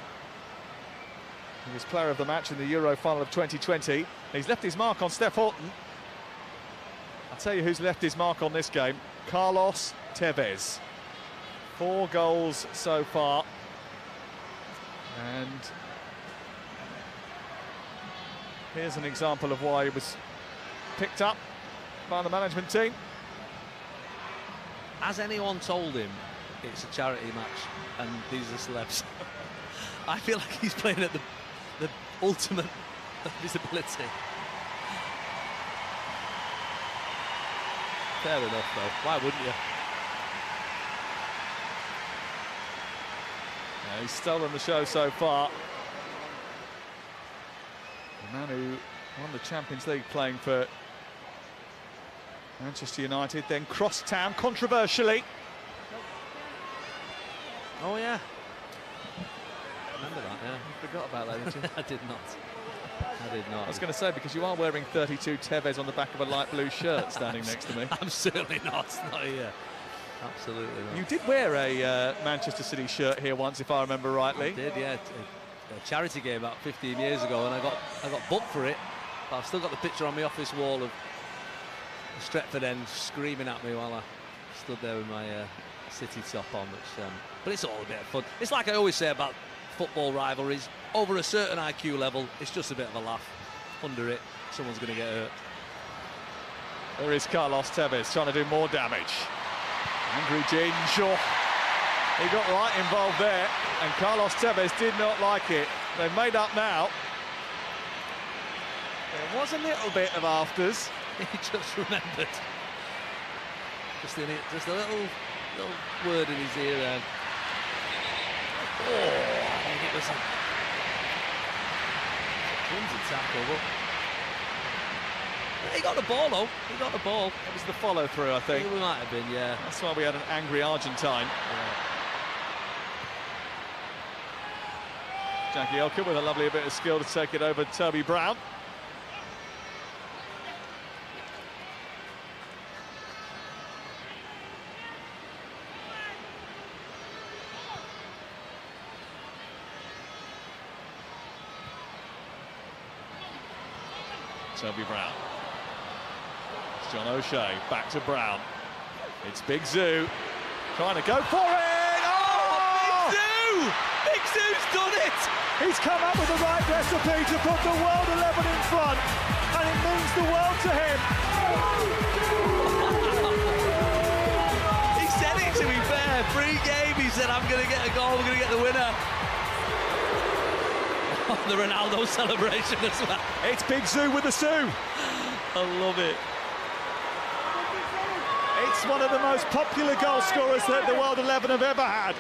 S16: He was player of the match in the Euro final of 2020. He's left his mark on Steph Horton. I'll tell you who's left his mark on this game. Carlos Tevez. 4 goals so far. And here's an example of why he was picked up by the management team.
S15: Has anyone told him it's a charity match and these are celebs? I feel like he's playing at the ultimate of his ability. Fair enough, though. Why wouldn't you?
S16: Yeah, he's stolen the show so far. The man who won the Champions League playing for Manchester United, then crossed town controversially.
S15: Oh, yeah. Remember that, yeah.
S16: You forgot about that, didn't you?
S15: I did not. I did not.
S16: I was going to say, because you are wearing 32 Tevez on the back of a light blue shirt standing next to me.
S15: I'm certainly not. Not here. Absolutely not.
S16: You did wear a Manchester City shirt here once, if I remember rightly.
S15: I did, yeah. A charity game about 15 years ago, and I got booked for it. But I've still got the picture on my office wall of the Stretford end screaming at me while I stood there with my City top on. Which, but it's all a bit of fun. It's like I always say about football rivalries. Over a certain IQ level, it's just a bit of a laugh. Under it, someone's going to get hurt.
S16: There is Carlos Tevez trying to do more damage. Angry Ginge. He got right involved there, and Carlos Tevez did not like it. They've made up now. There was a little bit of afters.
S15: He just remembered. Just a little word in his ear. Oh, I think it was a clumsy tackle. But he got the ball, though. He got the ball.
S16: It was the follow-through, I think.
S15: It might have been, yeah.
S16: That's why we had an angry Argentine.
S15: Yeah.
S16: Jackie Elkin with a lovely bit of skill to take it over Toby Brown. Toby Brown. It's John O'Shea, back to Brown. It's Big Zoo, trying to go for it! Oh!
S15: Big Zoo! Big Zoo's done it!
S16: He's come up with the right recipe to put the world 11 in front, and it means the world to him.
S15: He said it, to be fair. Pre-game, he said, I'm going to get a goal, we're going to get the winner. The Ronaldo celebration as well.
S16: It's Big Zoo with the Sue.
S15: I love it.
S16: It's one of the most popular goal scorers that the World 11 have ever had.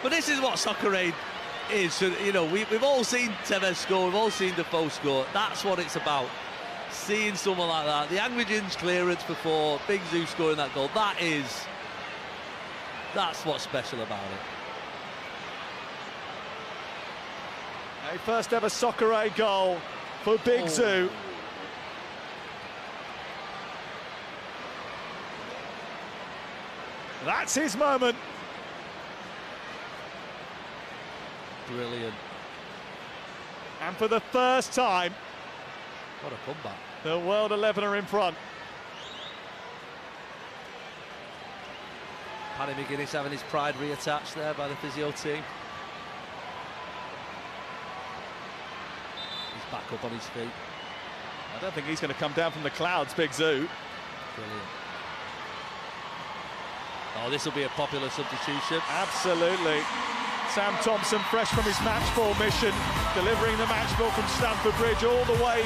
S15: But this is what SoccerAid is. So, you know, we've all seen Tevez score, we've all seen Defoe score. That's what it's about. Seeing someone like that. The angry Ginge clearance before, Big Zoo scoring that goal. That's what's special about it.
S16: A first ever SoccerAid goal for Big Zoo. That's his moment.
S15: Brilliant.
S16: And for the first time,
S15: what a comeback.
S16: The World 11 are in front.
S15: Paddy McGuinness having his pride reattached there by the physio team. Back up on his feet.
S16: I don't think he's going to come down from the clouds, Big Zoo.
S15: Brilliant. Oh, this will be a popular substitution.
S16: Absolutely. Sam Thompson, fresh from his match ball mission, delivering the match ball from Stamford Bridge all the way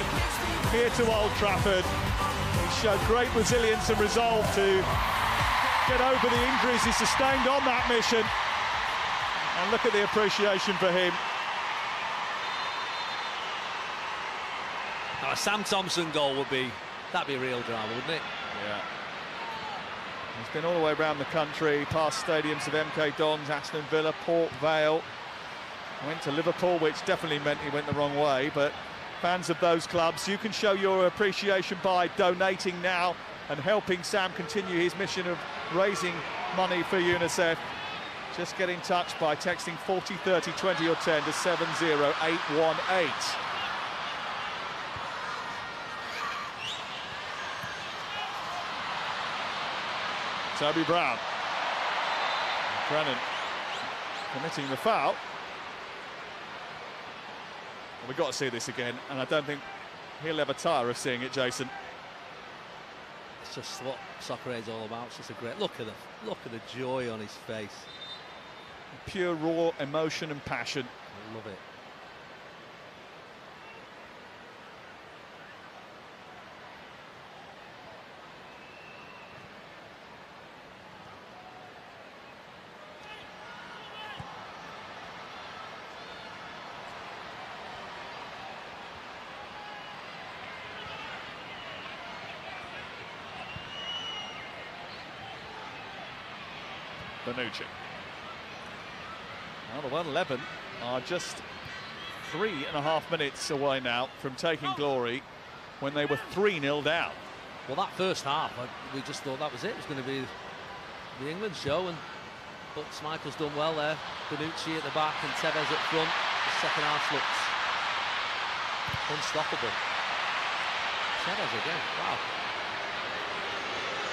S16: here to Old Trafford. He showed great resilience and resolve to get over the injuries he sustained on that mission. And look at the appreciation for him.
S15: Now, a Sam Thompson goal that'd be a real drama, wouldn't it?
S16: Yeah. He's been all the way around the country, past stadiums of MK Dons, Aston Villa, Port Vale. Went to Liverpool, which definitely meant he went the wrong way, but fans of those clubs, you can show your appreciation by donating now and helping Sam continue his mission of raising money for UNICEF. Just get in touch by texting 40 30 20 or 10 to 70818. Toby Brown. Brennan committing the foul. Well, we've got to see this again, and I don't think he'll ever tire of seeing it, Jason.
S15: It's just what SoccerAid's all about. It's just a great look at the joy on his face.
S16: Pure raw emotion and passion.
S15: I love it.
S16: Bonucci. Now the 1-11 are just 3.5 minutes away now from taking glory when they were 3-0 down.
S15: Well, that first half, we just thought that was it. It was going to be the England show, but Schmeichel's done well there. Bonucci at the back and Tevez up front. The second half looks unstoppable. Tevez again, wow.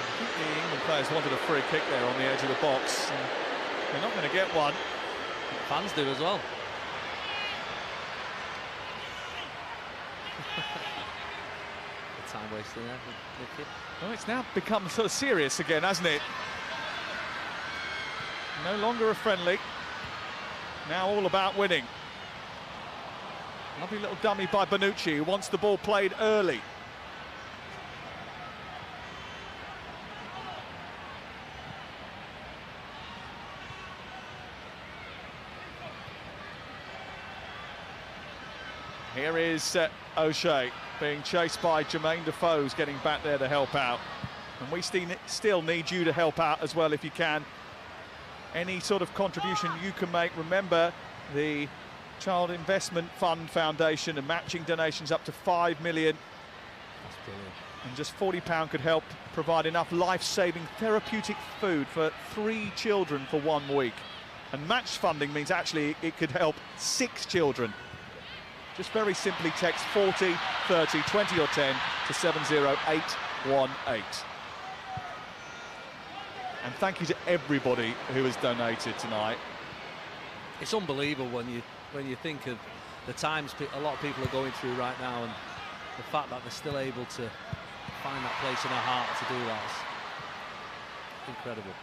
S16: I think the England players wanted a free kick there on the edge of the box. They're not going to get one.
S15: Fans do as well. The time wasting there, Nicky.
S16: Well, it's now become sort of serious again, hasn't it? No longer a friendly. Now all about winning. Lovely little dummy by Bonucci, who wants the ball played early. Here is O'Shea being chased by Jermaine Defoe's getting back there to help out. And we still need you to help out as well if you can. Any sort of contribution you can make. Remember the Child Investment Fund Foundation and matching donations up to 5 million.
S15: That's brilliant.
S16: And just £40 could help provide enough life-saving therapeutic food for 3 children for 1 week. And match funding means actually it could help 6 children. Just very simply text 40, 30, 20 or 10 to 70818. And thank you to everybody who has donated tonight.
S15: It's unbelievable when you think of the times a lot of people are going through right now, and the fact that they're still able to find that place in their heart to do that is incredible.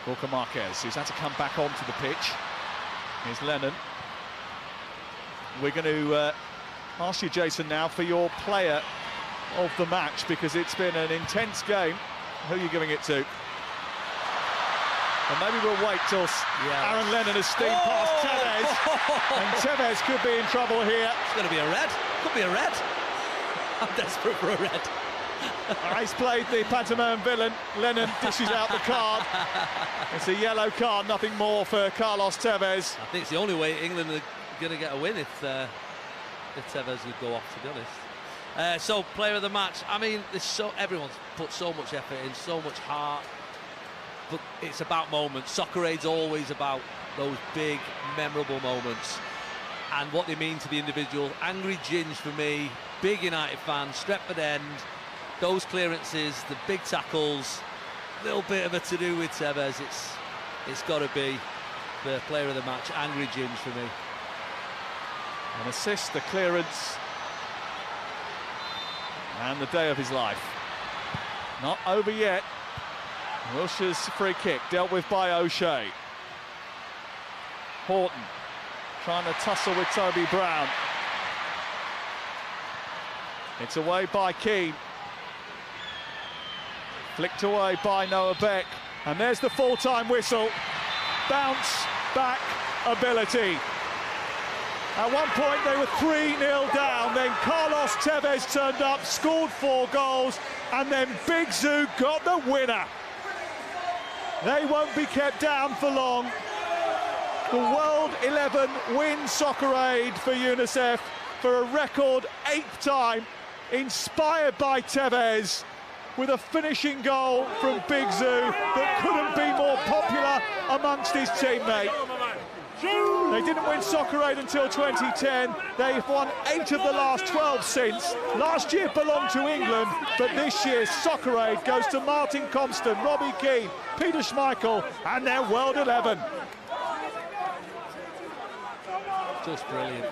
S16: Gorka Marquez, who's had to come back onto the pitch. Here's Lennon. We're going to ask you, Jason, now for your player of the match, because it's been an intense game. Who are you giving it to? And maybe we'll wait till Aaron Lennon has steamed past Tevez. And Tevez could be in trouble here.
S15: It's going to be a red. Could be a red. I'm desperate for a red.
S16: He's played the pantomime villain. Lennon dishes out the card. It's a yellow card, nothing more for Carlos Tevez.
S15: I think it's the only way England are going to get a win if Tevez would go off, to be honest. So, player of the match. I mean, everyone's put so much effort in, so much heart. But it's about moments. SoccerAid's always about those big, memorable moments and what they mean to the individual. Angry Ginge for me, big United fan, Stretford End. Those clearances, the big tackles, a little bit of a to-do with Tevez. It's got to be the player of the match, Angry Ginge for me.
S16: An assist, the clearance, and the day of his life. Not over yet. Wilshire's free kick, dealt with by O'Shea. Horton trying to tussle with Toby Brown. It's away by Keane. Flicked away by Noah Beck. And there's the full-time whistle. Bounce back ability. At one point they were 3-0 down, then Carlos Tevez turned up, scored 4 goals, and then Big Zoo got the winner. They won't be kept down for long. The World 11 wins SoccerAid for UNICEF for a record 8th time, inspired by Tevez, with a finishing goal from Big Zoo that couldn't be more popular amongst his teammates. They didn't win SoccerAid until 2010. They've won 8 of the last 12 since. Last year belonged to England, but this year's SoccerAid goes to Martin Compston, Robbie Keane, Peter Schmeichel, and their World 11.
S15: Just brilliant.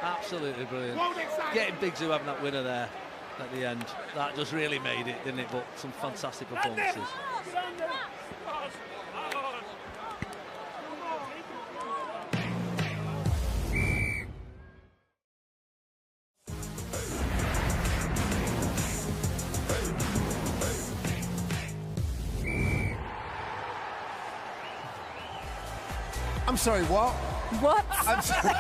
S15: Absolutely brilliant. Getting Big Zoo having that winner there. at the end. That just really made it, didn't it? But some fantastic performances.
S3: I'm sorry, what?
S12: What?
S3: I'm sorry.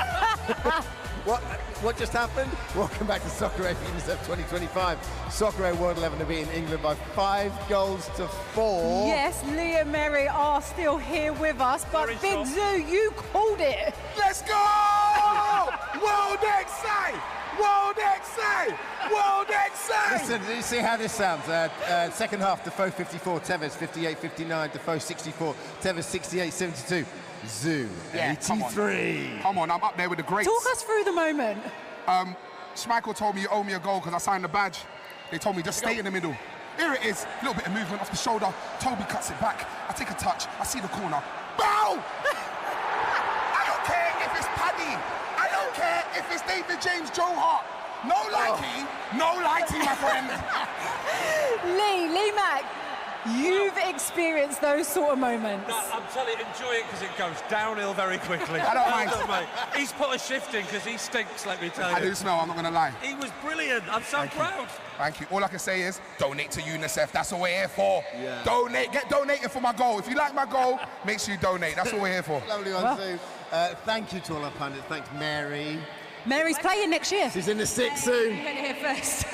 S3: What just happened? Welcome back to SoccerAid for UNICEF 2025. SoccerAid World 11 are beating England by 5 goals to 4.
S12: Yes, Lee and Mary are still here with us, but Big Zoo, you called it.
S9: Let's go! World XA! World XA! World XA!
S3: Listen, you see how this sounds. Second half, Defoe 54, Tevez 58-59, Defoe 64, Tevez 68-72. Zoo,
S9: Yeah,
S3: 83.
S9: Come on, I'm up there with the greats.
S12: Talk us through the moment.
S9: Schmeichel told me you owe me a goal because I signed the badge. They told me just stay in the middle. Here it is, a little bit of movement off the shoulder. Toby cuts it back. I take a touch. I see the corner. Bow! I don't care if it's Paddy. I don't care if it's David James Joe Hart. No lighty, no lighty, my friend.
S12: Lee Mack, you've experienced those sort of moments.
S18: I'm telling you, enjoy it because it goes downhill very quickly.
S9: I don't mind.
S18: Mate. He's put a shift in because he stinks, let me tell you.
S9: I do smell, I'm not going to lie.
S18: He was brilliant. I'm so proud.
S9: Thank you. All I can say is donate to UNICEF. That's what we're here for.
S3: Yeah.
S9: Donate. Get donated for my goal. If you like my goal, make sure you donate. That's what we're here for.
S3: Lovely one, Sue. Thank you to all our pundits. Thanks, Mary.
S12: Mary's playing next year.
S3: She's in the 6 soon.
S12: You went here first.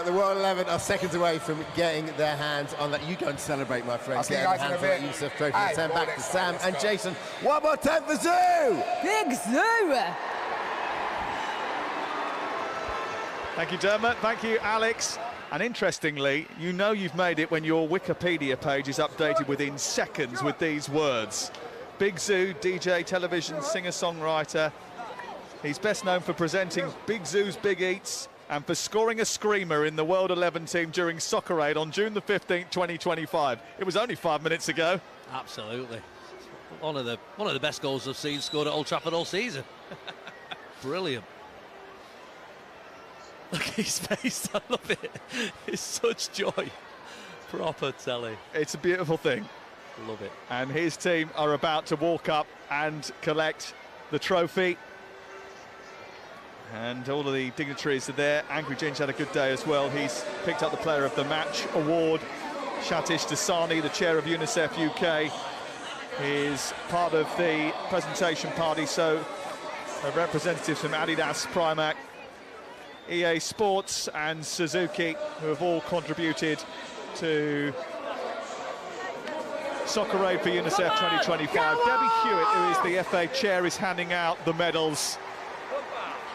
S3: The World 11 are seconds away from getting their hands on that. You go and celebrate, my friend.
S9: I'll see you guys in a bit.
S3: UNICEF trophy.
S9: Aye,
S3: Turn back to
S9: let's
S3: Sam
S9: go.
S3: and Jason. One more time for Zoo!
S12: Big Zoo!
S16: Thank you, Dermot. Thank you, Alex. And interestingly, you know you've made it when your Wikipedia page is updated within seconds with these words. Big Zoo, DJ, television, singer-songwriter. He's best known for presenting Big Zoo's Big Eats and for scoring a screamer in the World 11 team during SoccerAid on June the 15th, 2025. It was only 5 minutes ago.
S15: Absolutely. One of the best goals I've seen scored at Old Trafford all season. Brilliant. Look at his face, I love it. It's such joy. Proper telly.
S16: It's a beautiful thing.
S15: Love it.
S16: And his team are about to walk up and collect the trophy. And all of the dignitaries are there. Angry Ginge had a good day as well. He's picked up the Player of the Match award. Shatish Dasani, the chair of UNICEF UK, is part of the presentation party. So representatives from Adidas, Primark, EA Sports and Suzuki, who have all contributed to SoccerAid for UNICEF 2025. Debbie Hewitt, who is the FA chair, is handing out the medals.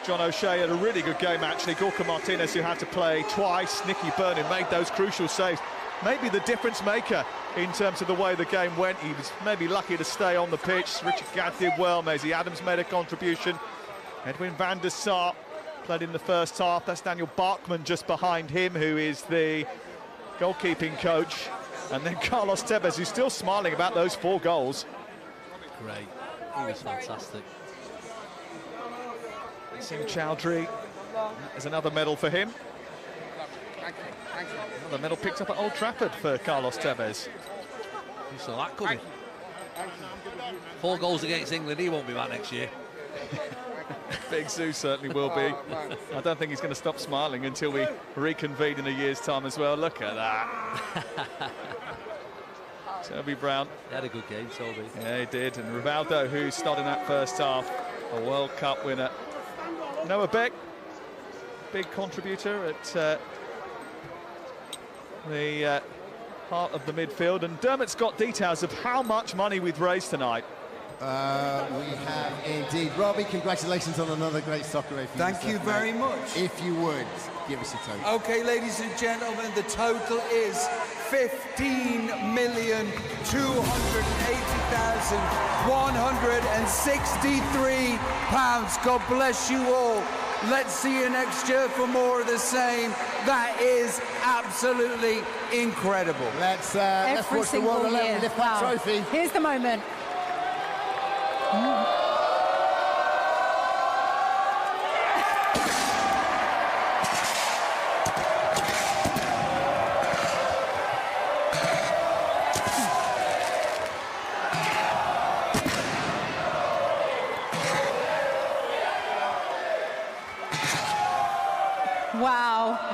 S16: John O'Shea had a really good game, actually. Gorka Martinez, who had to play twice. Nicky Byrne, who made those crucial saves. Maybe the difference maker in terms of the way the game went. He was maybe lucky to stay on the pitch. Richard Gadd did well. Maisie Adams made a contribution. Edwin van der Sar played in the first half. That's Daniel Barkman just behind him, who is the goalkeeping coach. And then Carlos Tevez, who's still smiling about those 4 goals.
S15: Great. He was fantastic.
S16: Singh Chowdhury, there's another medal for him. Another medal picked up at Old Trafford for Carlos Tevez.
S15: You saw that coming. 4 goals against England, he won't be back next year.
S16: Big Zoo certainly will be. I don't think he's going to stop smiling until we reconvene in a year's time as well. Look at that. Toby Brown.
S15: He had a good game, Toby.
S16: Yeah, he did. And Rivaldo, who started that first half, a World Cup winner. Noah Beck, big contributor at the heart of the midfield. And Dermot's got details of how much money we've raised tonight.
S3: We have indeed. Robbie, congratulations on another great SoccerAid.
S19: Thank you very much.
S3: If you would, give us a total.
S19: Okay, ladies and gentlemen, the total is £15,280,163. God bless you all. Let's see you next year for more of the same. That is absolutely incredible.
S3: Let's watch the World 11 lift that trophy.
S12: Here's the moment.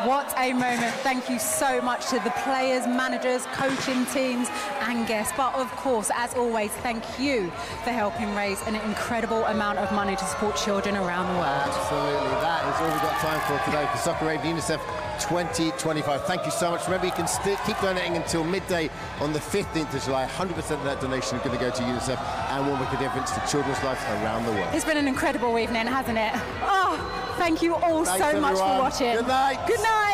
S12: What a moment. Thank you so much to the players, managers, coaching teams and guests. But of course, as always, thank you for helping raise an incredible amount of money to support children around the world.
S3: Absolutely. That is all we've got time for today for SoccerAid UNICEF 2025. Thank you so much. Remember, you can keep donating until midday on the 15th of July. 100% of that donation is going to go to UNICEF and will make a difference to children's lives around the world.
S12: It's been an incredible evening, hasn't it? Oh, thank you all
S3: Thanks,
S12: so much for
S3: everyone.
S12: watching.
S3: Good night.
S12: Good night.